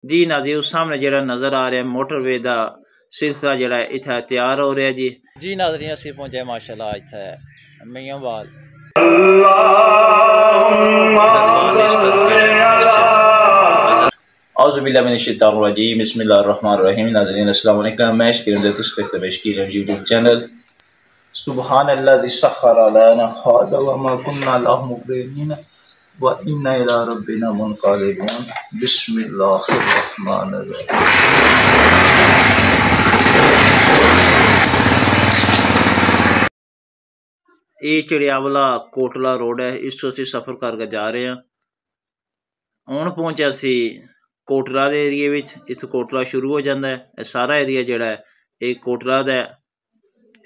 जी नाज़रीन उस सामने जरा नज़र आ रहा है मोटरवे का सिलसिला जरा इतना तैयार हो रहा है जी नाज़रीन असीं पहुंचे माशाल्लाह इत्थे मियांवाल औज़ुबिल्लाहिमिनश्शैतानिर्रजीम बिस्मिल्लाहिर्रहमानिर्रहीम। नाज़रीन अस्सलाम वालेकुम। मैं यूट्यूब चैनल सुब्हानल्लाज़ी सख़्ख़र लना हाज़ा व मा कुन्ना लहू मुक़रिनीन व इन्ना इला रब्बिना मुनक़लिबून। बिस्मिल्लाहिर्रहमानिर्रहीम। ये चिड़ियावाला कोटला रोड है, इस तो असीं सफ़र करके जा रहे हैं। हुण पहुंचे असीं कोटला दे एरिए विच। इत्थों कोटला शुरू हो जाता है, सारा एरिया जिहड़ा है ये कोटला दा है।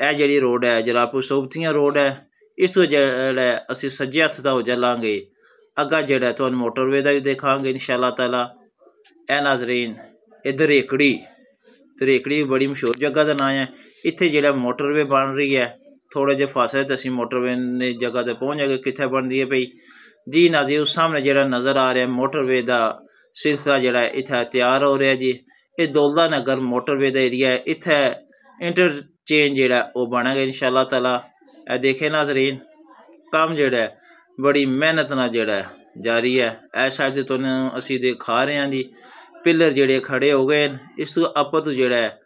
यह जिहड़ी रोड है जलालपुर सोबतियां रोड है। इत्थों जिहड़ा असीं सज्जे हत्थ दा हो चलांगे, अग्गा जिहड़ा तुहानूं मोटरवे दा भी दिखांगे इंशाअल्लाह ताला। ए नाज़रीन ये दरेकड़ी बड़ी मशहूर जगह का नाम है। इत्थे जिहड़ा मोटरवे बन रही है, थोड़े जे फासले ते असीं मोटरवे ने जगह ते पहुंच जाएंगे कित्थे बनदी है पई। जी नाज़रीन उस सामने जरा नज़र आ रहा है मोटरवे का सिलसिला जरा इतना तैयार हो रहा है जी। ये दौलता नगर मोटरवे का एरिया है। इत्थे इंटरचेंज जिहड़ा वो बनेगा इंशाअल्लाह ताला। ए देखे नाज़रीन काम जिहड़ा है बड़ी मेहनत नाल जिहड़ा जारी है। इस साइड ते तुहानूं असीं दिखा रहे हैं जी पिलर जिहड़े खड़े हो गए। इस तो अपर तो जिहड़ा है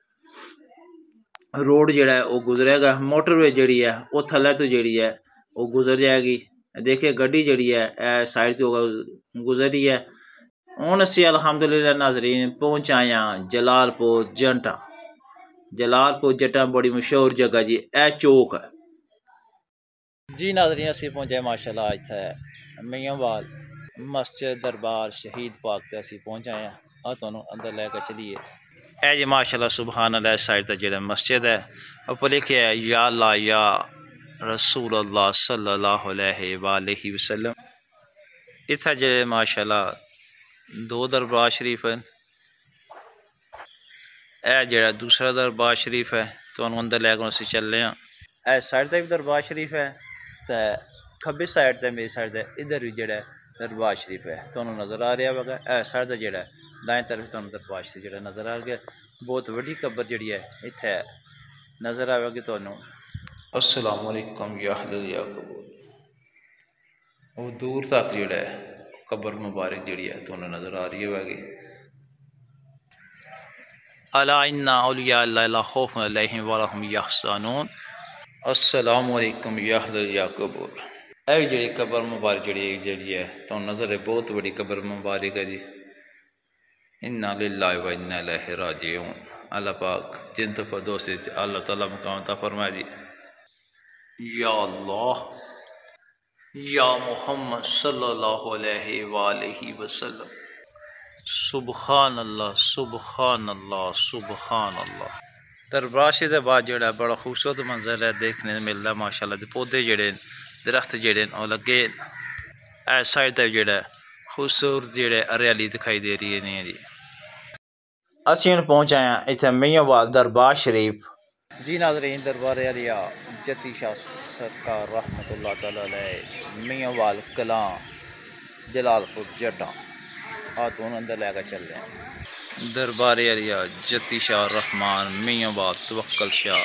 रोड जिहड़ा है वो गुजरेगा, मोटरवे जिहड़ी है वो थल्ले तो जिहड़ी है वो गुजर जाएगी। देखिए गड्डी जिहड़ी है साइड तो गुजरी है। हुण असीं अल्हम्दुलिल्लाह नाज़रीन पहुंच आए हैं जलालपुर जंटा। जलालपुर जंटा बड़ी मशहूर जगह जी। ए चौक है जी नाज़रीन असीं पहुंचे माशाल्लाह इत्थे मियांवाल मस्जिद दरबार शहीद पाक ते असीं पहुंच आए हैं। आ तुहानूं अंदर लैके चलिए। ए जी माशाल्लाह सुभान अल्लाह। इस साइड ते जिहड़ा मस्जिद है ऊपर लिखे है या अल्लाह या रसूल अल्लाह सल्लल्लाहु अलैहि वसल्लम। इत्थे जे माशाल्लाह दो दरबार शरीफ है। यह जरा दूसरा दरबार शरीफ है, तो अंदर लैके असीं चलने। इस साइड ते भी दरबार शरीफ है, तो खब्बी साइड ते मेरी साइड ते इधर भी जरा दरबार शरीफ है तुहानूं नज़र आ रहा होगा। इस साइड ते जरा दाएं तरफ तुहानूं दरबार शरीफ जरा नज़र आ गया। बहुत वड्डी कब्र जिहड़ी है इत्थे नज़र आवेगी तुहानूं। अस्सलाम वालेकुम या अहल याकूब। वो दूर तक जिहड़ा है कब्र मुबारक जिहड़ी है तुहानूं नज़र आ रही होगी। अला इन्ना औलिया अल्लाह ला खौफुन अलैहिम व ला हुम यहज़नून। अस्सलामु अलैकुम या अहल याकूब। ए जी कब्र मुबारक जी है तो नज़र है, बहुत बड़ी कब्र मुबारक है जी। इन्ना लिल्लाहि व इन्ना इलैहि राजिऊन। अल्लाह पाक जिन्नत फिरदौस अल्लाह ताला मुकाम अता फरमाए जी। या अल्लाह या मुहम्मद सल्लल्लाहु अलैहि वसल्लम। सुबहान अल्लाह सुबहान अल्लाह सुबहान अल्लाह। दरबार शरीफ के बाद जो बड़ा खूबसूरत मंजर है देखने को मिलता है माशाल्लाह। पौधे जड़े दरख्त जड़े लगे इस साइड तक जो खूबसूरत जो हरियाली दिखाई दे रही है नहीं जी। असीं हुण पहुंच आए हैं इत्थे मियांवाल दरबार शरीफ जी नाज़रीन। दरबार अलिया जती शाह सरकार रहमतुल्लाह तआला अलैह मियांवाल कलां जलालपुर जटा। तो अंदर लैके चल रहे हैं दरबार अलिया जती शाह रहमान मियांवाल तवक्कल शाह।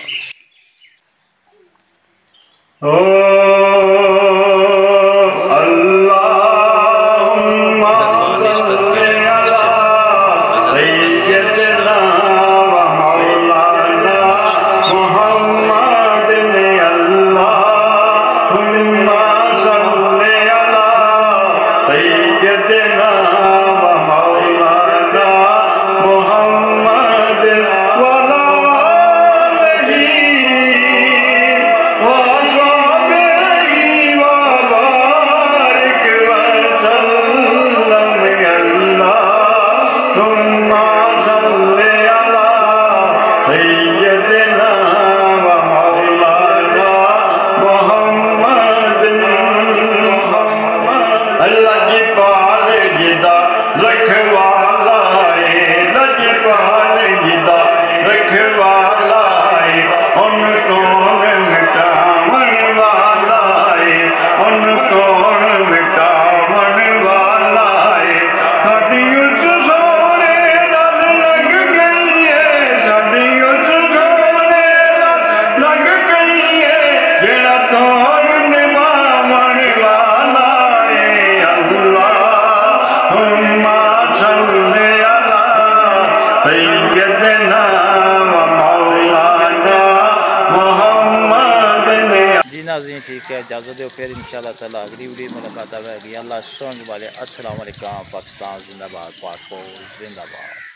ठीक है, इजाज़त दो, फिर इंशाल्लाह ताला अगली वीडियो मुलाकात होगी। अल्लाह सुन वाले, अस्सलाम वालेकुम। पाकिस्तान जिंदाबाद, पाक फौज जिंदाबाद।